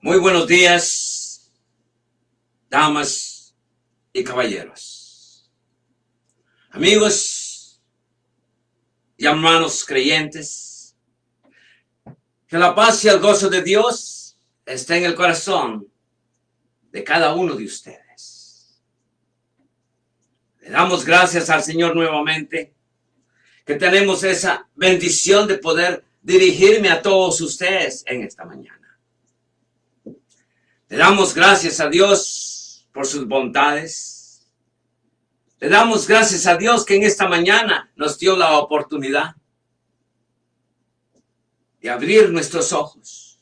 Muy buenos días, damas y caballeros, amigos y hermanos creyentes. Que la paz y el gozo de Dios esté en el corazón de cada uno de ustedes. Le damos gracias al Señor nuevamente que tenemos esa bendición de poder dirigirme a todos ustedes en esta mañana. Le damos gracias a Dios por sus bondades. Le damos gracias a Dios que en esta mañana nos dio la oportunidad de abrir nuestros ojos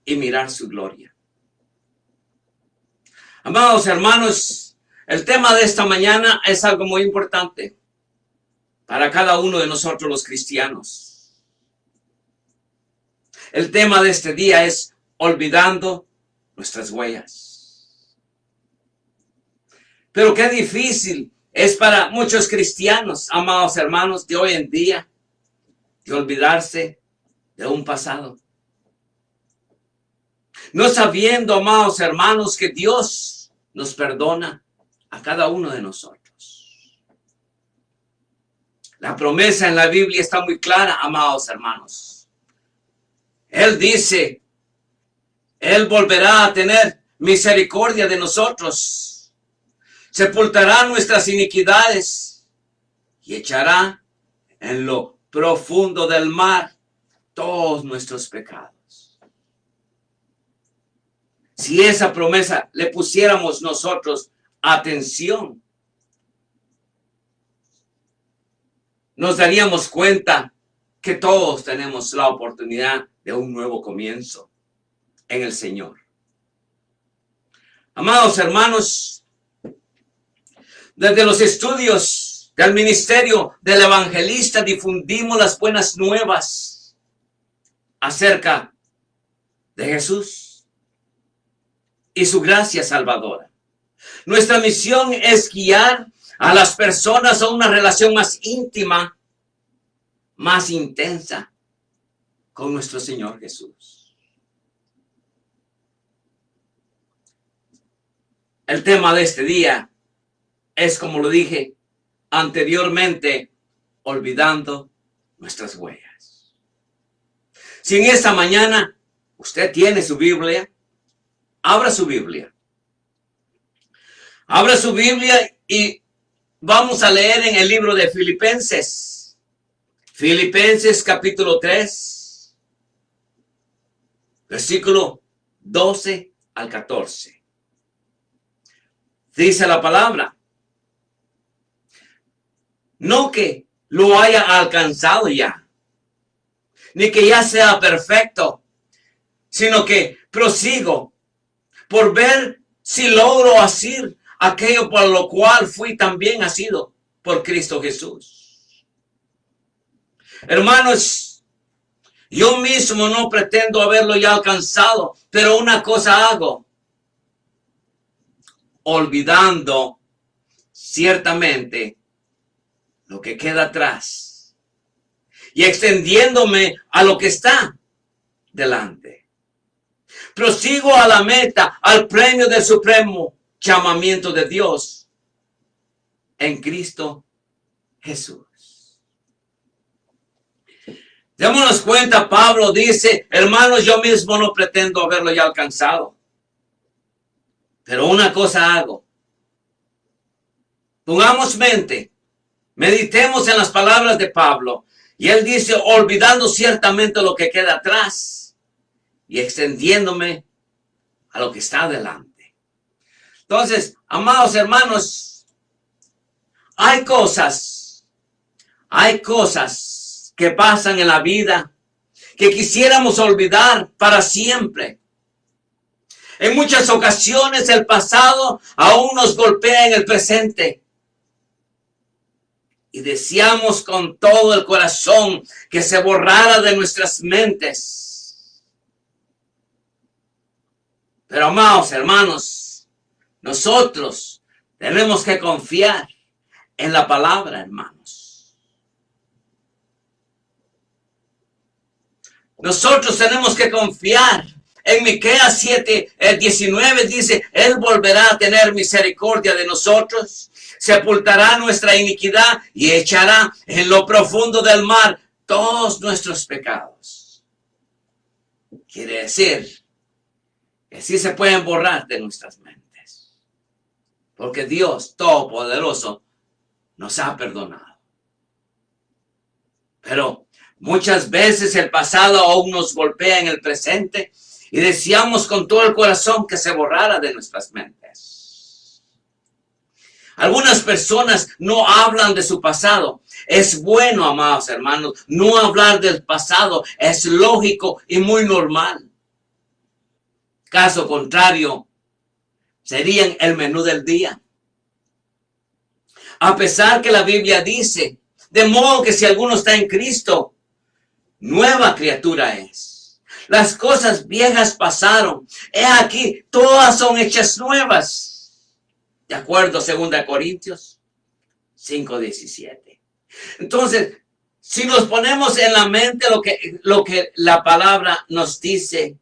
y mirar su gloria. Amados hermanos, el tema de esta mañana es algo muy importante para cada uno de nosotros los cristianos. El tema de este día es olvidando nuestras huellas. Pero qué difícil es para muchos cristianos, amados hermanos, de hoy en día, de olvidarse de un pasado. No sabiendo, amados hermanos, que Dios nos perdona a cada uno de nosotros. La promesa en la Biblia está muy clara, amados hermanos. Él dice: Él volverá a tener misericordia de nosotros, sepultará nuestras iniquidades y echará en lo profundo del mar todos nuestros pecados. Si esa promesa le pusiéramos nosotros atención, nos daríamos cuenta que todos tenemos la oportunidad de un nuevo comienzo en el Señor. Amados hermanos, desde los estudios del ministerio del evangelista difundimos las buenas nuevas acerca de Jesús y su gracia salvadora. Nuestra misión es guiar a las personas a una relación más íntima, más intensa con nuestro Señor Jesús. El tema de este día es, como lo dije anteriormente, olvidando nuestras huellas. Si en esta mañana usted tiene su Biblia, abra su Biblia. Abra su Biblia y vamos a leer en el libro de Filipenses. Filipenses capítulo 3, versículo 12 al 14. Dice la palabra: No que lo haya alcanzado ya, ni que ya sea perfecto, sino que prosigo por ver si logro hacer aquello por lo cual fui también asido por Cristo Jesús. Hermanos, yo mismo no pretendo haberlo ya alcanzado, pero una cosa hago, olvidando ciertamente lo que queda atrás y extendiéndome a lo que está delante. Prosigo a la meta, al premio del supremo llamamiento de Dios en Cristo Jesús. Démonos cuenta, Pablo dice, hermanos, yo mismo no pretendo haberlo ya alcanzado, pero una cosa hago. Pongamos mente, meditemos en las palabras de Pablo, y él dice, olvidando ciertamente lo que queda atrás y extendiéndome a lo que está adelante. Entonces, amados hermanos, hay cosas que pasan en la vida que quisiéramos olvidar para siempre. En muchas ocasiones el pasado aún nos golpea en el presente. Y deseamos con todo el corazón que se borrara de nuestras mentes. Pero amados hermanos, nosotros tenemos que confiar en la palabra, hermanos. Nosotros tenemos que confiar. En Miqueas 7:19 dice, Él volverá a tener misericordia de nosotros, sepultará nuestra iniquidad y echará en lo profundo del mar todos nuestros pecados. Quiere decir que sí se pueden borrar de nuestras mentes, porque Dios Todopoderoso nos ha perdonado. Pero muchas veces el pasado aún nos golpea en el presente y deseamos con todo el corazón que se borrara de nuestras mentes. Algunas personas no hablan de su pasado. Es bueno, amados hermanos, no hablar del pasado. Es lógico y muy normal. Caso contrario, serían el menú del día. A pesar que la Biblia dice, de modo que si alguno está en Cristo, nueva criatura es. Las cosas viejas pasaron. He aquí, todas son hechas nuevas. De acuerdo a 2 Corintios 5:17. Entonces, si nos ponemos en la mente lo que la palabra nos dice,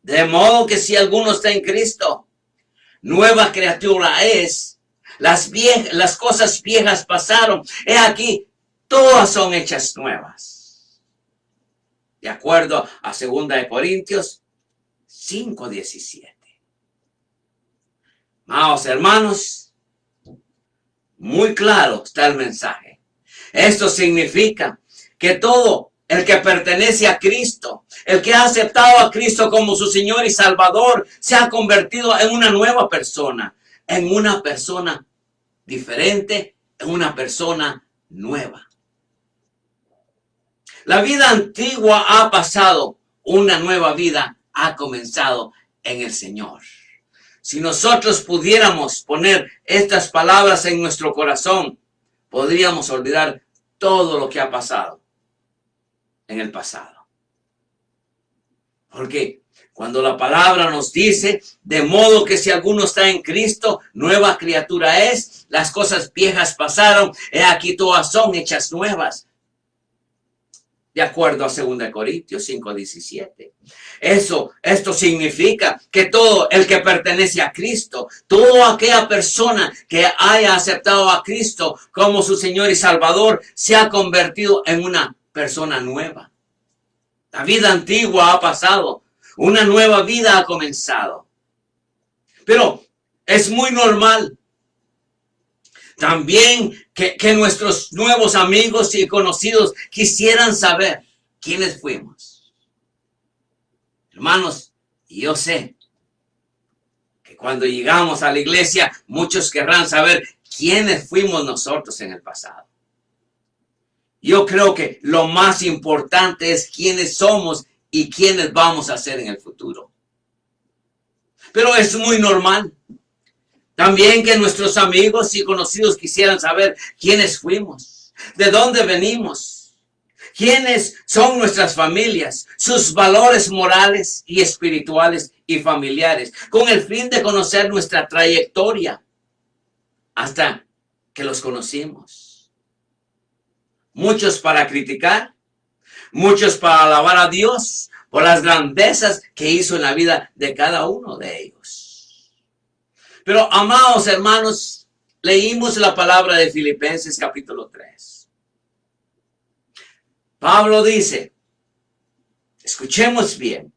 de modo que si alguno está en Cristo, nueva criatura es. Las cosas viejas pasaron. He aquí, todas son hechas nuevas. De acuerdo a 2 Corintios 5:17. Amados hermanos, muy claro está el mensaje. Esto significa que todo el que pertenece a Cristo, el que ha aceptado a Cristo como su Señor y Salvador, se ha convertido en una nueva persona, en una persona diferente, en una persona nueva. La vida antigua ha pasado, una nueva vida ha comenzado en el Señor. Si nosotros pudiéramos poner estas palabras en nuestro corazón, podríamos olvidar todo lo que ha pasado en el pasado. Porque cuando la palabra nos dice, de modo que si alguno está en Cristo, nueva criatura es, las cosas viejas pasaron, he aquí todas son hechas nuevas. De acuerdo a 2 Corintios 5:17. Esto significa que todo el que pertenece a Cristo, toda aquella persona que haya aceptado a Cristo como su Señor y Salvador, se ha convertido en una persona nueva. La vida antigua ha pasado, una nueva vida ha comenzado. Pero es muy normal también que nuestros nuevos amigos y conocidos quisieran saber quiénes fuimos. Hermanos, yo sé que cuando llegamos a la iglesia, muchos querrán saber quiénes fuimos nosotros en el pasado. Yo creo que lo más importante es quiénes somos y quiénes vamos a ser en el futuro. Pero es muy normal también que nuestros amigos y conocidos quisieran saber quiénes fuimos, de dónde venimos, quiénes son nuestras familias, sus valores morales y espirituales y familiares, con el fin de conocer nuestra trayectoria hasta que los conocimos. Muchos para criticar, muchos para alabar a Dios por las grandezas que hizo en la vida de cada uno de ellos. Pero, amados hermanos, leímos la palabra de Filipenses capítulo 3. Pablo dice, escuchemos bien,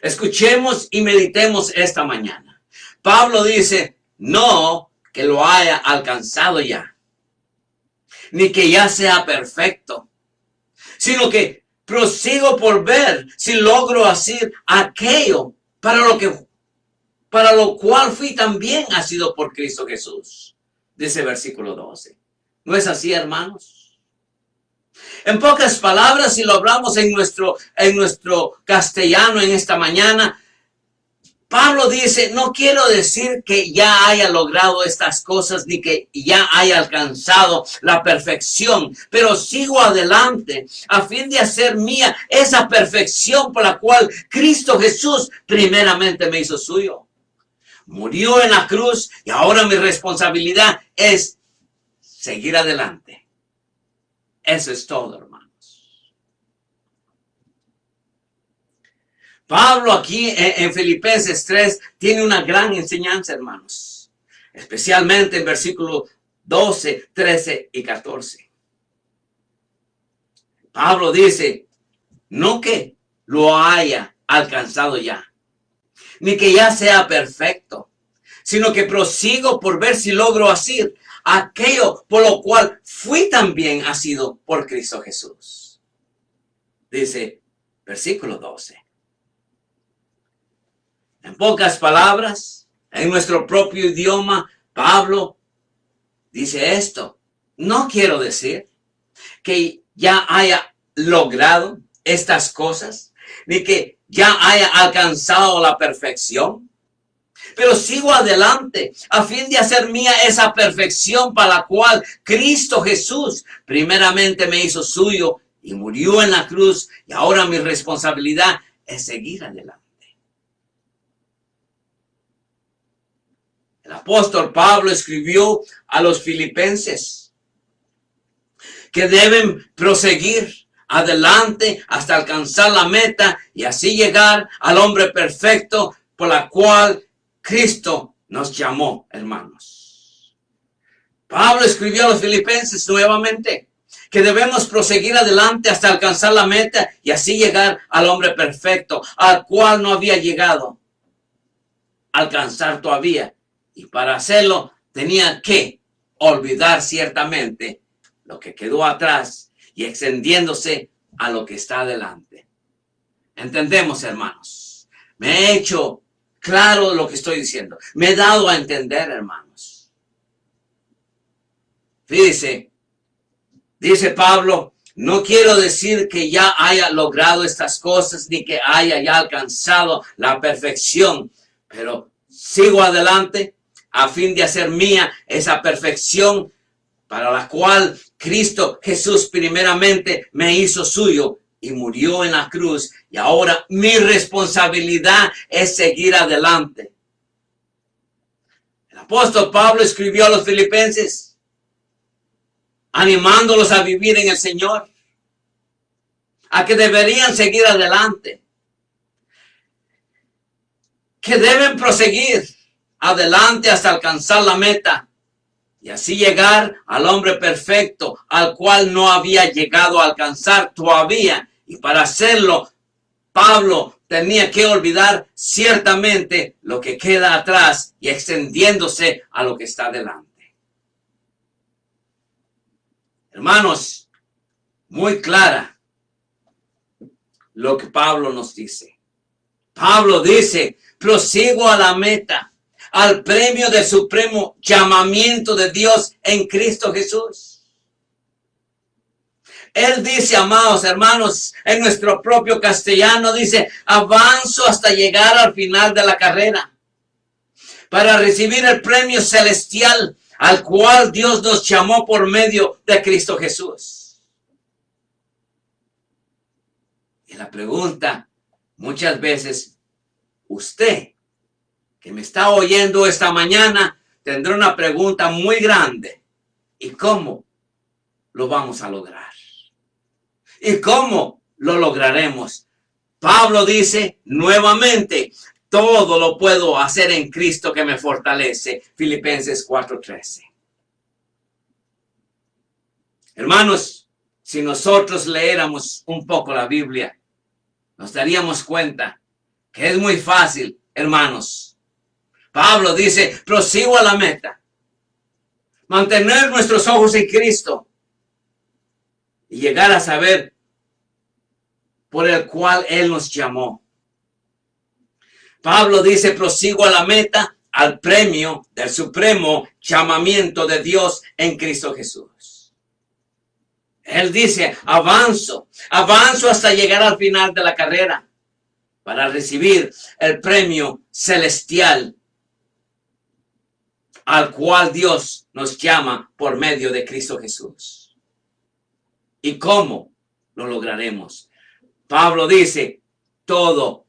escuchemos y meditemos esta mañana. Pablo dice, no que lo haya alcanzado ya, ni que ya sea perfecto, sino que prosigo por ver si logro hacer aquello para lo cual fui también nacido por Cristo Jesús. Dice versículo 12. ¿No es así, hermanos? En pocas palabras, si lo hablamos en nuestro castellano en esta mañana, Pablo dice, no quiero decir que ya haya logrado estas cosas ni que ya haya alcanzado la perfección, pero sigo adelante a fin de hacer mía esa perfección por la cual Cristo Jesús primeramente me hizo suyo. Murió en la cruz y ahora mi responsabilidad es seguir adelante. Eso es todo, hermanos. Pablo aquí en Filipenses 3 tiene una gran enseñanza, hermanos. Especialmente en versículos 12, 13 y 14. Pablo dice, no que lo haya alcanzado ya, ni que ya sea perfecto, sino que prosigo por ver si logro hacer aquello por lo cual fui también nacido por Cristo Jesús. Dice, versículo 12. En pocas palabras, en nuestro propio idioma, Pablo dice esto. No quiero decir que ya haya logrado estas cosas, ni que ya haya alcanzado la perfección, pero sigo adelante a fin de hacer mía esa perfección para la cual Cristo Jesús primeramente me hizo suyo y murió en la cruz, y ahora mi responsabilidad es seguir adelante. El apóstol Pablo escribió a los filipenses que deben proseguir adelante hasta alcanzar la meta y así llegar al hombre perfecto por la cual Cristo nos llamó, hermanos. Pablo escribió a los filipenses nuevamente que debemos proseguir adelante hasta alcanzar la meta y así llegar al hombre perfecto, al cual no había llegado a alcanzar todavía. Y para hacerlo tenía que olvidar ciertamente lo que quedó atrás y extendiéndose a lo que está adelante. ¿Entendemos, hermanos? Me he hecho claro lo que estoy diciendo. Me he dado a entender, hermanos. Fíjese, dice Pablo, no quiero decir que ya haya logrado estas cosas ni que haya ya alcanzado la perfección, pero sigo adelante a fin de hacer mía esa perfección para la cual Cristo Jesús primeramente me hizo suyo y murió en la cruz. Y ahora mi responsabilidad es seguir adelante. El apóstol Pablo escribió a los filipenses, animándolos a vivir en el Señor, a que deberían seguir adelante, que deben proseguir adelante hasta alcanzar la meta y así llegar al hombre perfecto, al cual no había llegado a alcanzar todavía. Y para hacerlo, Pablo tenía que olvidar ciertamente lo que queda atrás y extendiéndose a lo que está delante. Hermanos, muy clara lo que Pablo nos dice. Pablo dice, prosigo a la meta al premio del supremo llamamiento de Dios en Cristo Jesús. Él dice, amados hermanos, en nuestro propio castellano, dice, avanzo hasta llegar al final de la carrera para recibir el premio celestial al cual Dios nos llamó por medio de Cristo Jesús. Y la pregunta, muchas veces, usted que me está oyendo esta mañana, tendrá una pregunta muy grande. ¿Y cómo lo vamos a lograr? ¿Y cómo lo lograremos? Pablo dice nuevamente, todo lo puedo hacer en Cristo que me fortalece. Filipenses 4:13. Hermanos, si nosotros leéramos un poco la Biblia, nos daríamos cuenta que es muy fácil, hermanos. Pablo dice, prosigo a la meta. Mantener nuestros ojos en Cristo y llegar a saber por el cual Él nos llamó. Pablo dice, prosigo a la meta, al premio del supremo llamamiento de Dios en Cristo Jesús. Él dice, avanzo hasta llegar al final de la carrera para recibir el premio celestial al cual Dios nos llama por medio de Cristo Jesús. ¿Y cómo lo lograremos? Pablo dice, todo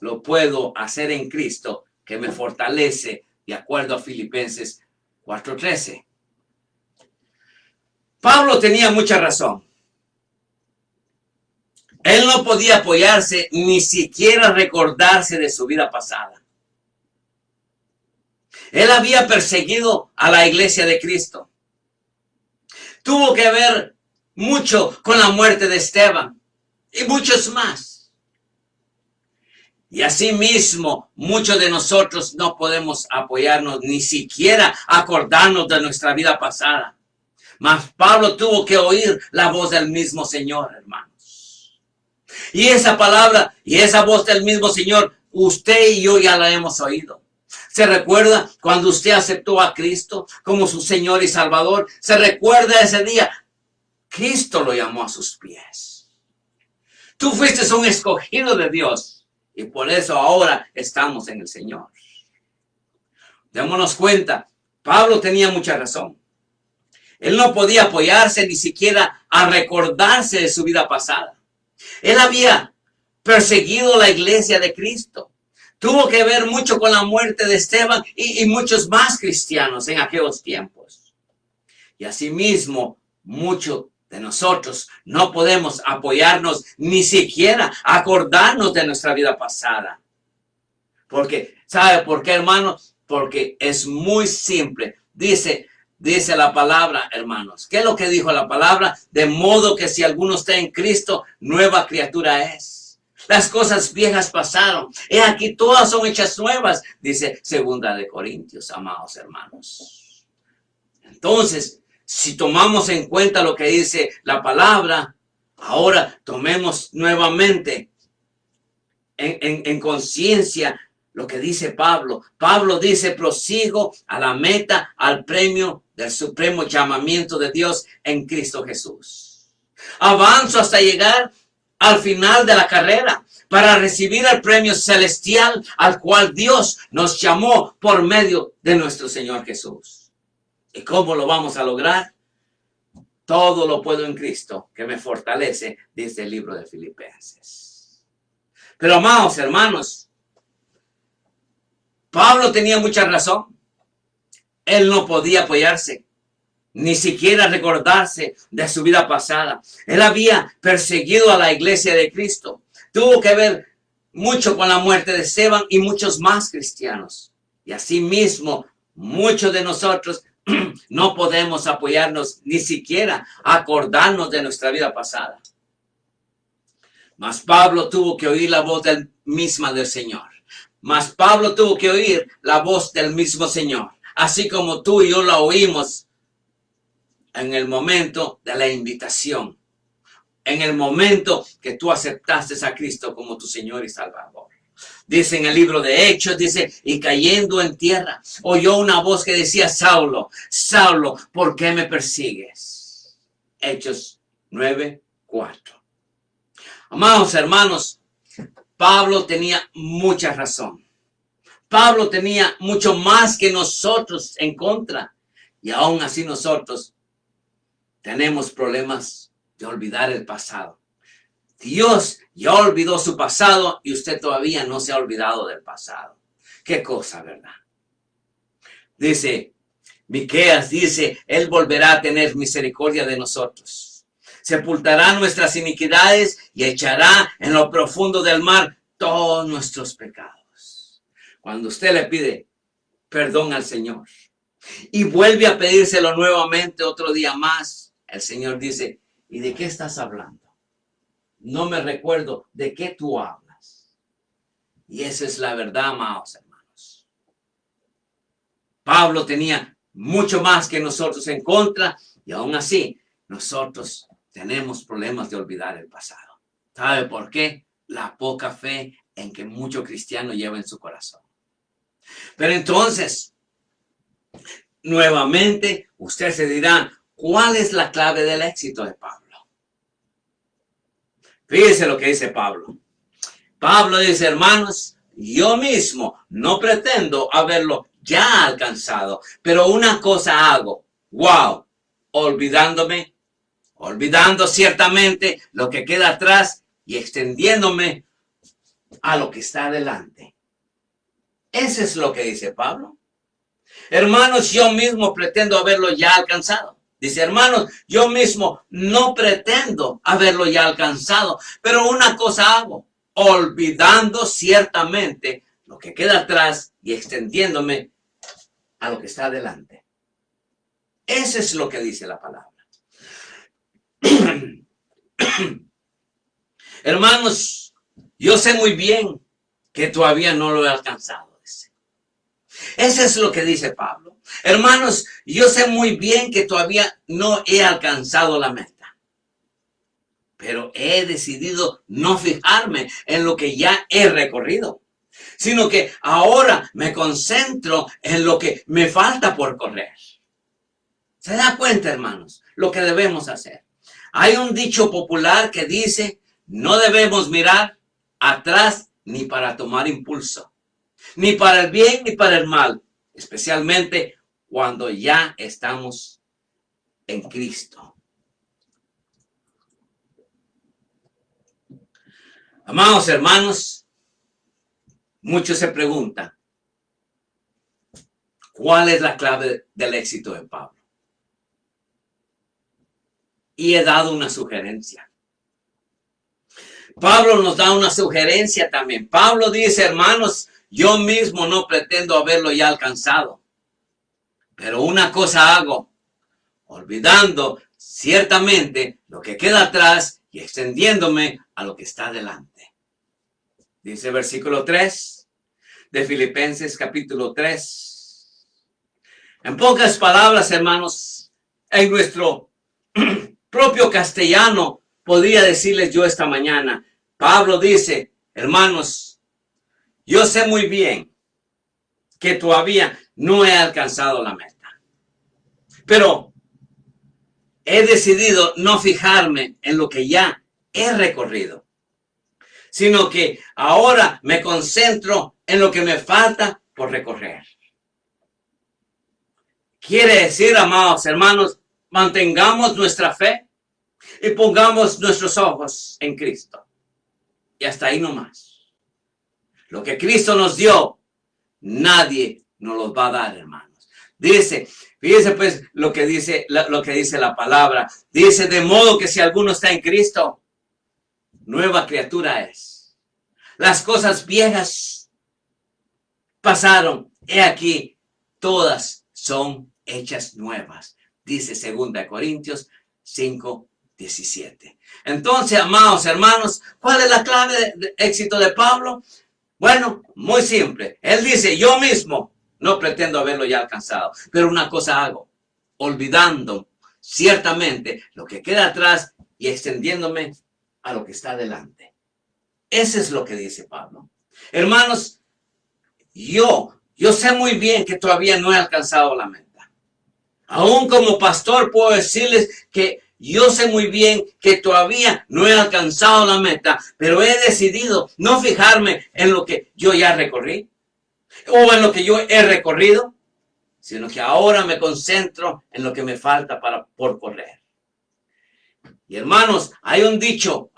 lo puedo hacer en Cristo que me fortalece, de acuerdo a Filipenses 4:13. Pablo tenía mucha razón. Él no podía apoyarse ni siquiera recordarse de su vida pasada. Él había perseguido a la iglesia de Cristo. Tuvo que ver mucho con la muerte de Esteban y muchos más. Y asimismo, muchos de nosotros no podemos apoyarnos, ni siquiera acordarnos de nuestra vida pasada. Mas Pablo tuvo que oír la voz del mismo Señor, hermanos. Y esa palabra y esa voz del mismo Señor, usted y yo ya la hemos oído. ¿Se recuerda cuando usted aceptó a Cristo como su Señor y Salvador? ¿Se recuerda ese día? Cristo lo llamó a sus pies. Tú fuiste un escogido de Dios y por eso ahora estamos en el Señor. Démonos cuenta, Pablo tenía mucha razón. Él no podía apoyarse ni siquiera a recordarse de su vida pasada. Él había perseguido la iglesia de Cristo. Tuvo que ver mucho con la muerte de Esteban y muchos más cristianos en aquellos tiempos. Y asimismo, muchos de nosotros no podemos apoyarnos ni siquiera acordarnos de nuestra vida pasada. Porque, ¿sabe por qué, hermanos? Porque es muy simple. Dice la palabra, hermanos. ¿Qué es lo que dijo la palabra? De modo que si alguno está en Cristo, nueva criatura es. Las cosas viejas pasaron. He aquí todas son hechas nuevas, dice 2 Corintios, amados hermanos. Entonces, si tomamos en cuenta lo que dice la palabra, ahora tomemos nuevamente en conciencia lo que dice Pablo. Pablo dice, prosigo a la meta, al premio del supremo llamamiento de Dios en Cristo Jesús. Avanzo hasta llegar al final de la carrera para recibir el premio celestial al cual Dios nos llamó por medio de nuestro Señor Jesús. ¿Y cómo lo vamos a lograr? Todo lo puedo en Cristo que me fortalece, dice el libro de Filipenses. Pero amados hermanos, Pablo tenía mucha razón. Él no podía apoyarse, ni siquiera recordarse de su vida pasada. Él había perseguido a la iglesia de Cristo. Tuvo que ver mucho con la muerte de Esteban y muchos más cristianos. Y asimismo, muchos de nosotros no podemos apoyarnos, ni siquiera acordarnos de nuestra vida pasada. Mas Pablo tuvo que oír la voz misma del Señor. Mas Pablo tuvo que oír la voz del mismo Señor. Así como tú y yo la oímos en el momento de la invitación. En el momento que tú aceptaste a Cristo como tu Señor y Salvador. Dice en el libro de Hechos, dice, y cayendo en tierra, oyó una voz que decía, Saulo, Saulo, ¿por qué me persigues? Hechos 9:4. Amados hermanos, Pablo tenía mucha razón. Pablo tenía mucho más que nosotros en contra. Y aún así nosotros tenemos problemas de olvidar el pasado. Dios ya olvidó su pasado y usted todavía no se ha olvidado del pasado. Qué cosa, ¿verdad? Dice, Miqueas dice, Él volverá a tener misericordia de nosotros. Sepultará nuestras iniquidades y echará en lo profundo del mar todos nuestros pecados. Cuando usted le pide perdón al Señor y vuelve a pedírselo nuevamente otro día más, el Señor dice, ¿y de qué estás hablando? No me recuerdo de qué tú hablas. Y esa es la verdad, amados hermanos. Pablo tenía mucho más que nosotros en contra y aún así nosotros tenemos problemas de olvidar el pasado. ¿Sabe por qué? La poca fe en que muchos cristianos llevan en su corazón. Pero entonces, nuevamente, usted se dirá, ¿cuál es la clave del éxito de Pablo? Fíjese lo que dice Pablo. Pablo dice, hermanos, yo mismo no pretendo haberlo ya alcanzado, pero una cosa hago, olvidando ciertamente lo que queda atrás y extendiéndome a lo que está adelante. Eso es lo que dice Pablo. Hermanos, yo mismo pretendo haberlo ya alcanzado. Dice, hermanos, yo mismo no pretendo haberlo ya alcanzado, pero una cosa hago, olvidando ciertamente lo que queda atrás y extendiéndome a lo que está adelante. Eso es lo que dice la palabra. Hermanos, yo sé muy bien que todavía no lo he alcanzado. Eso es lo que dice Pablo. Hermanos, yo sé muy bien que todavía no he alcanzado la meta, pero he decidido no fijarme en lo que ya he recorrido, sino que ahora me concentro en lo que me falta por correr. ¿Se da cuenta, hermanos, lo que debemos hacer? Hay un dicho popular que dice, no debemos mirar atrás ni para tomar impulso, ni para el bien ni para el mal, especialmente cuando ya estamos en Cristo. Amados hermanos, muchos se preguntan, ¿cuál es la clave del éxito de Pablo? Y he dado una sugerencia. Pablo nos da una sugerencia también. Pablo dice, hermanos, yo mismo no pretendo haberlo ya alcanzado, pero una cosa hago, olvidando ciertamente lo que queda atrás y extendiéndome a lo que está delante. Dice el versículo 3 de Filipenses capítulo 3. En pocas palabras, hermanos, en nuestro propio castellano podría decirles yo esta mañana, Pablo dice, hermanos, yo sé muy bien que todavía no he alcanzado la meta, pero he decidido no fijarme en lo que ya he recorrido, sino que ahora me concentro en lo que me falta por recorrer. Quiere decir, amados hermanos, mantengamos nuestra fe y pongamos nuestros ojos en Cristo. Y hasta ahí nomás. Lo que Cristo nos dio, nadie nos los va a dar, hermanos. Dice, fíjese pues lo que dice la palabra. Dice, de modo que si alguno está en Cristo, nueva criatura es. Las cosas viejas pasaron. He aquí, todas son hechas nuevas. Dice 2 Corintios 5:17. Entonces, amados hermanos, ¿cuál es la clave de éxito de Pablo? Bueno, muy simple. Él dice, yo mismo no pretendo haberlo ya alcanzado, pero una cosa hago, olvidando ciertamente lo que queda atrás y extendiéndome a lo que está delante. Eso es lo que dice Pablo. Hermanos, yo sé muy bien que todavía no he alcanzado la meta. Aún como pastor puedo decirles que yo sé muy bien que todavía no he alcanzado la meta, pero he decidido no fijarme en lo que yo ya recorrí o en lo que yo he recorrido, sino que ahora me concentro en lo que me falta por correr. Y hermanos, hay un dicho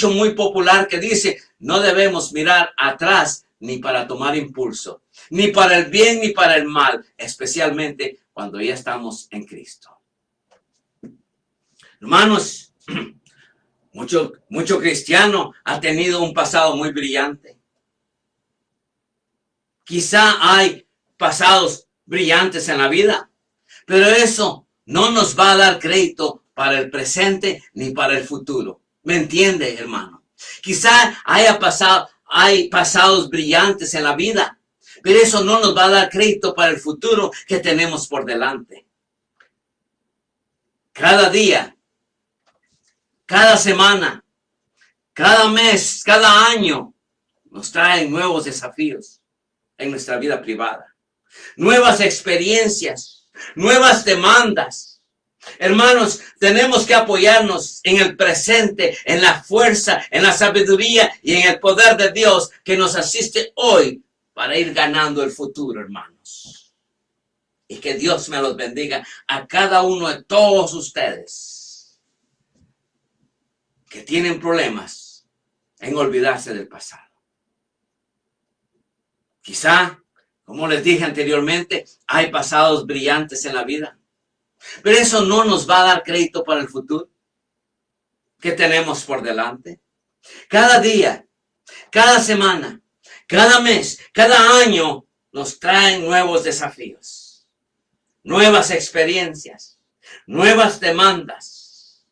muy popular que dice, no debemos mirar atrás ni para tomar impulso, ni para el bien ni para el mal, especialmente cuando ya estamos en Cristo. Hermanos, mucho cristiano ha tenido un pasado muy brillante. Quizá hay pasados brillantes en la vida, pero eso no nos va a dar crédito para el presente ni para el futuro. ¿Me entiende, hermano? Quizá hay pasados brillantes en la vida, pero eso no nos va a dar crédito para el futuro que tenemos por delante. Cada día, cada semana, cada mes, cada año, nos traen nuevos desafíos en nuestra vida privada. Nuevas experiencias, nuevas demandas. Hermanos, tenemos que apoyarnos en el presente, en la fuerza, en la sabiduría y en el poder de Dios que nos asiste hoy para ir ganando el futuro, hermanos. Y que Dios me los bendiga a cada uno de todos ustedes que tienen problemas en olvidarse del pasado. Quizá, como les dije anteriormente, hay pasados brillantes en la vida. Pero eso no nos va a dar crédito para el futuro que tenemos por delante. Cada día, cada semana, cada mes, cada año nos traen nuevos desafíos, nuevas experiencias, nuevas demandas.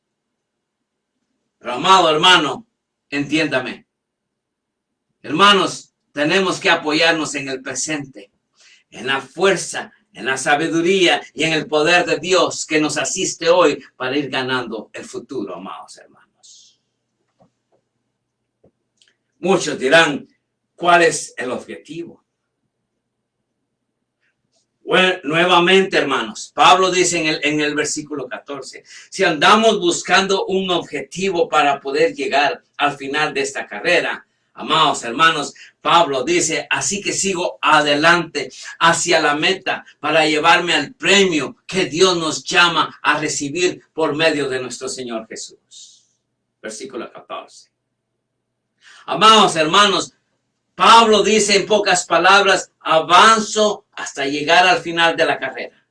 Pero amado hermano, entiéndame. Hermanos, tenemos que apoyarnos en el presente, en la fuerza, en la sabiduría y en el poder de Dios que nos asiste hoy para ir ganando el futuro, amados hermanos. Muchos dirán, ¿cuál es el objetivo? Bueno, nuevamente, hermanos, Pablo dice en el versículo 14, si andamos buscando un objetivo para poder llegar al final de esta carrera, amados hermanos, Pablo dice, así que sigo adelante hacia la meta para llevarme al premio que Dios nos llama a recibir por medio de nuestro Señor Jesús. Versículo 14. Amados hermanos, Pablo dice en pocas palabras, avanzo hasta llegar al final de la carrera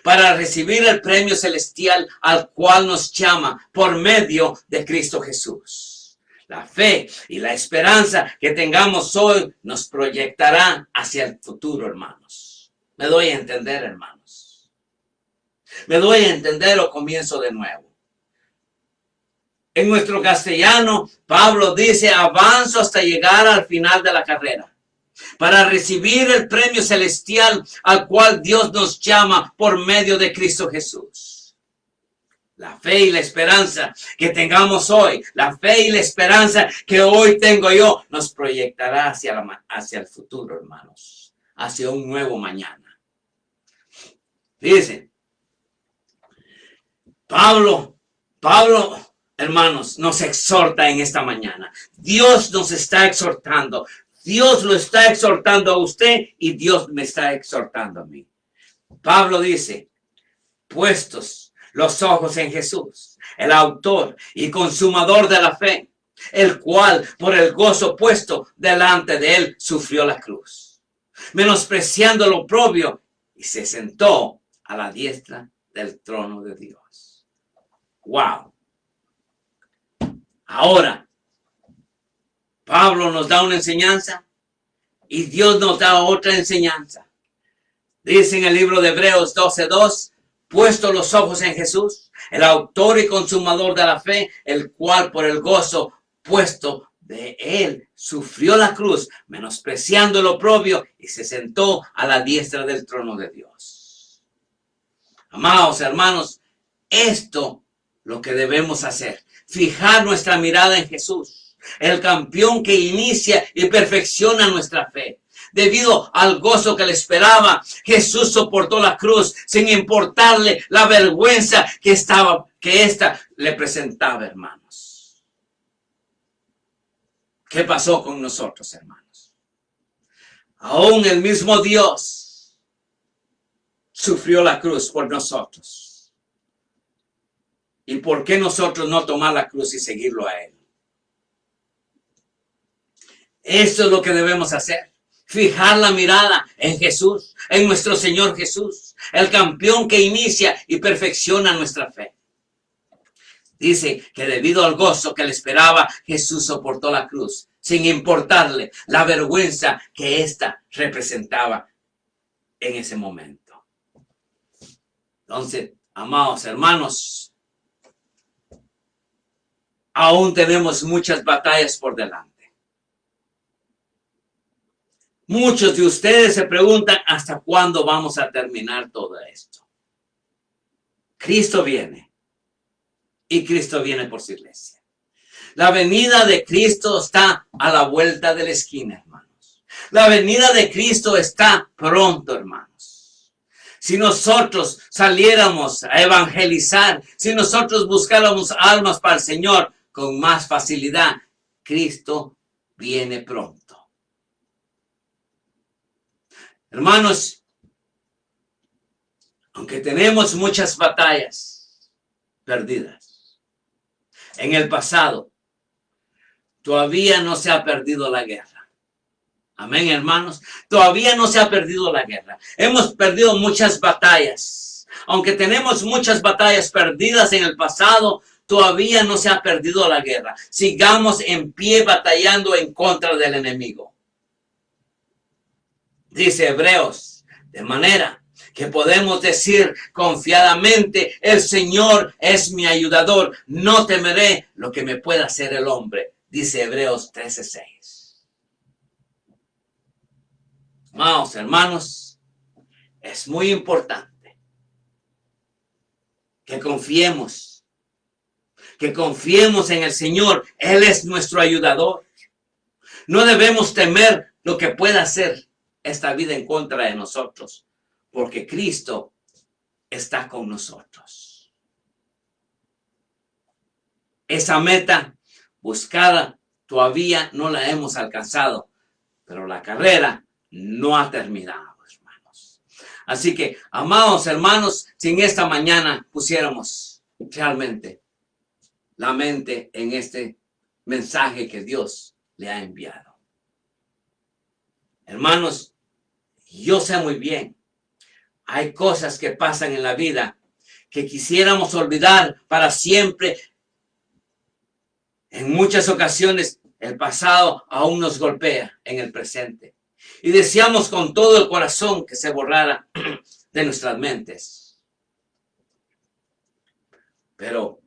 para recibir el premio celestial al cual nos llama por medio de Cristo Jesús. La fe y la esperanza que tengamos hoy nos proyectará hacia el futuro, hermanos. ¿Me doy a entender, hermanos? ¿Me doy a entender o comienzo de nuevo? En nuestro castellano, Pablo dice, avanzo hasta llegar al final de la carrera para recibir el premio celestial al cual Dios nos llama por medio de Cristo Jesús. La fe y la esperanza que tengamos hoy, la fe y la esperanza que hoy tengo yo, nos proyectará hacia el futuro, hermanos, hacia un nuevo mañana. Fíjense, Pablo, hermanos, nos exhorta en esta mañana. Dios nos está exhortando. Dios lo está exhortando a usted y Dios me está exhortando a mí. Pablo dice, puestos los ojos en Jesús, el autor y consumador de la fe, el cual por el gozo puesto delante de él sufrió la cruz, menospreciando lo oprobio, y se sentó a la diestra del trono de Dios. ¡Wow! Ahora, Pablo nos da una enseñanza y Dios nos da otra enseñanza. Dice en el libro de Hebreos 12:2, puesto los ojos en Jesús, el autor y consumador de la fe, el cual por el gozo puesto de él sufrió la cruz, menospreciando el oprobio, y se sentó a la diestra del trono de Dios. Amados hermanos, esto lo que debemos hacer, fijar nuestra mirada en Jesús, el campeón que inicia y perfecciona nuestra fe. Debido al gozo que le esperaba, Jesús soportó la cruz sin importarle la vergüenza que ésta le presentaba, hermanos. ¿Qué pasó con nosotros, hermanos? Aún el mismo Dios sufrió la cruz por nosotros. ¿Y por qué nosotros no tomar la cruz y seguirlo a Él? Eso es lo que debemos hacer. Fijar la mirada en Jesús, en nuestro Señor Jesús, el campeón que inicia y perfecciona nuestra fe. Dice que debido al gozo que le esperaba, Jesús soportó la cruz, sin importarle la vergüenza que ésta representaba en ese momento. Entonces, amados hermanos, aún tenemos muchas batallas por delante. Muchos de ustedes se preguntan hasta cuándo vamos a terminar todo esto. Cristo viene. Y Cristo viene por su iglesia. La venida de Cristo está a la vuelta de la esquina, hermanos. La venida de Cristo está pronto, hermanos. Si nosotros saliéramos a evangelizar, si nosotros buscáramos almas para el Señor con más facilidad, Cristo viene pronto. Hermanos, aunque tenemos muchas batallas perdidas en el pasado, todavía no se ha perdido la guerra. Amén, hermanos. Todavía no se ha perdido la guerra. Hemos perdido muchas batallas. Aunque tenemos muchas batallas perdidas en el pasado, todavía no se ha perdido la guerra. Sigamos en pie batallando en contra del enemigo. Dice Hebreos, de manera que podemos decir confiadamente, el Señor es mi ayudador, no temeré lo que me pueda hacer el hombre. Dice Hebreos 13:6. Amados hermanos, es muy importante que confiemos en el Señor. Él es nuestro ayudador. No debemos temer lo que pueda hacer esta vida en contra de nosotros, porque Cristo está con nosotros. Esa meta buscada todavía no la hemos alcanzado, pero la carrera no ha terminado, hermanos. Así que, amados hermanos, si en esta mañana pusiéramos realmente la mente en este mensaje que Dios le ha enviado. Hermanos, yo sé muy bien, hay cosas que pasan en la vida que quisiéramos olvidar para siempre. En muchas ocasiones el pasado aún nos golpea en el presente y deseamos con todo el corazón que se borrara de nuestras mentes. Pero,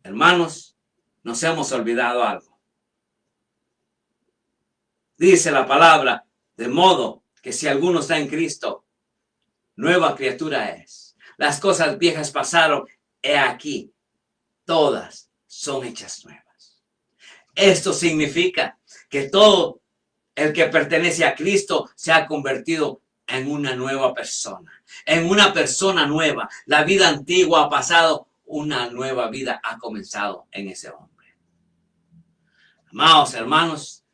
hermanos, nos hemos olvidado algo. Dice la palabra, de modo que si alguno está en Cristo, nueva criatura es. Las cosas viejas pasaron, he aquí, todas son hechas nuevas. Esto significa que todo el que pertenece a Cristo se ha convertido en una nueva persona, en una persona nueva. La vida antigua ha pasado, una nueva vida ha comenzado en ese hombre. Amados hermanos,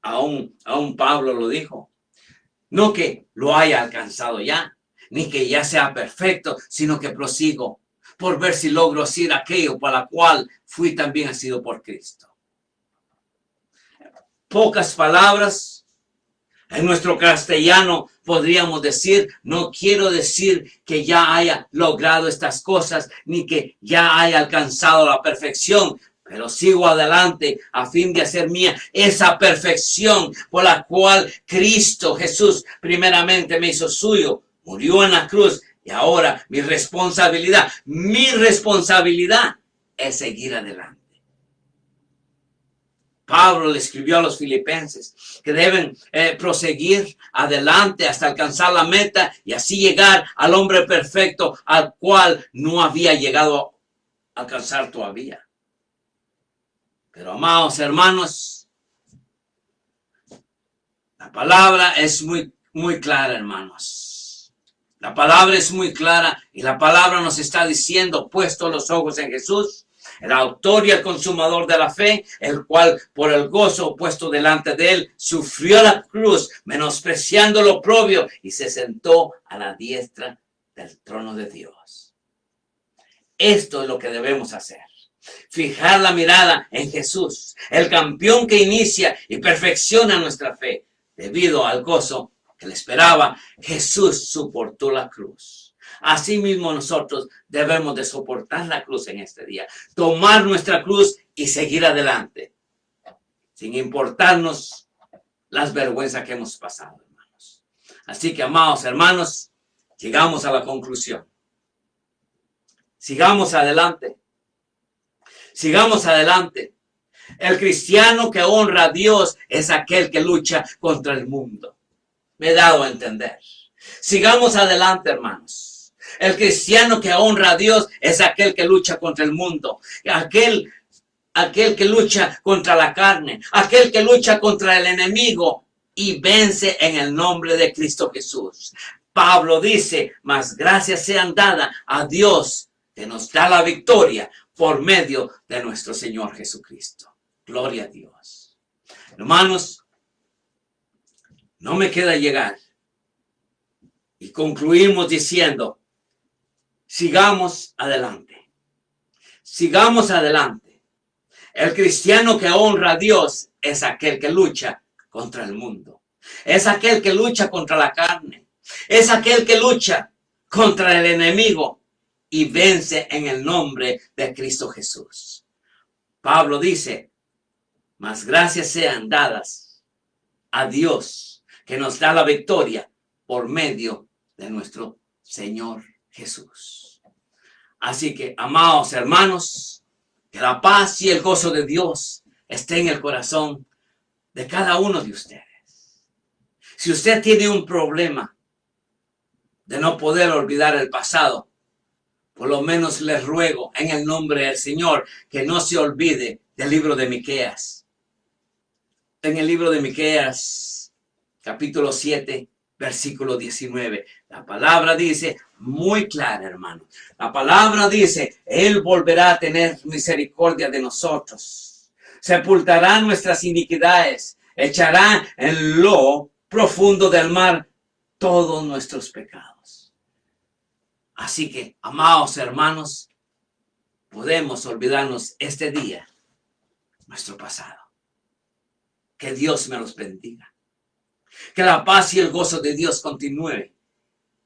aún Pablo lo dijo. No que lo haya alcanzado ya, ni que ya sea perfecto, sino que prosigo por ver si logro hacer aquello para la cual fui también asido por Cristo. Pocas palabras, en nuestro castellano podríamos decir, no quiero decir que ya haya logrado estas cosas, ni que ya haya alcanzado la perfección, pero sigo adelante a fin de hacer mía esa perfección por la cual Cristo Jesús primeramente me hizo suyo, murió en la cruz y ahora mi responsabilidad es seguir adelante. Pablo le escribió a los filipenses que deben proseguir adelante hasta alcanzar la meta y así llegar al hombre perfecto al cual no había llegado a alcanzar todavía. Pero amados hermanos, la palabra es muy clara, hermanos. La palabra es muy clara y la palabra nos está diciendo, puesto los ojos en Jesús, el autor y el consumador de la fe, el cual por el gozo puesto delante de él, sufrió la cruz, menospreciando lo oprobio, y se sentó a la diestra del trono de Dios. Esto es lo que debemos hacer. Fijar la mirada en Jesús, el campeón que inicia y perfecciona nuestra fe. Debido al gozo que le esperaba, Jesús soportó la cruz. Asimismo nosotros debemos de soportar la cruz en este día, tomar nuestra cruz y seguir adelante, sin importarnos las vergüenzas que hemos pasado, hermanos. Así que, amados hermanos, llegamos a la conclusión. Sigamos adelante. Sigamos adelante. El cristiano que honra a Dios es aquel que lucha contra el mundo. Me he dado a entender. Sigamos adelante, hermanos. El cristiano que honra a Dios es aquel que lucha contra el mundo. Aquel que lucha contra la carne. Aquel que lucha contra el enemigo y vence en el nombre de Cristo Jesús. Pablo dice, mas gracias sean dadas a Dios que nos da la victoria por medio de nuestro Señor Jesucristo. Gloria a Dios. Hermanos, no me queda llegar. Y concluimos diciendo, sigamos adelante. Sigamos adelante. El cristiano que honra a Dios es aquel que lucha contra el mundo. Es aquel que lucha contra la carne. Es aquel que lucha contra el enemigo y vence en el nombre de Cristo Jesús. Pablo dice, mas gracias sean dadas a Dios que nos da la victoria por medio de nuestro Señor Jesús. Así que, amados hermanos, que la paz y el gozo de Dios esté en el corazón de cada uno de ustedes. Si usted tiene un problema de no poder olvidar el pasado, por lo menos les ruego en el nombre del Señor que no se olvide del libro de Miqueas. En el libro de Miqueas, capítulo 7, versículo 19. La palabra dice, muy clara, hermano. La palabra dice, Él volverá a tener misericordia de nosotros. Sepultará nuestras iniquidades. Echará en lo profundo del mar todos nuestros pecados. Así que, amados hermanos, podemos olvidarnos este día nuestro pasado. Que Dios me los bendiga. Que la paz y el gozo de Dios continúe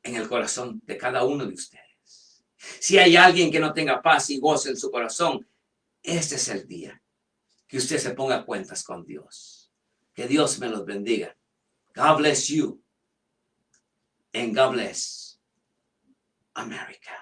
en el corazón de cada uno de ustedes. Si hay alguien que no tenga paz y gozo en su corazón, este es el día que usted se ponga cuentas con Dios. Que Dios me los bendiga. God bless you and God bless America.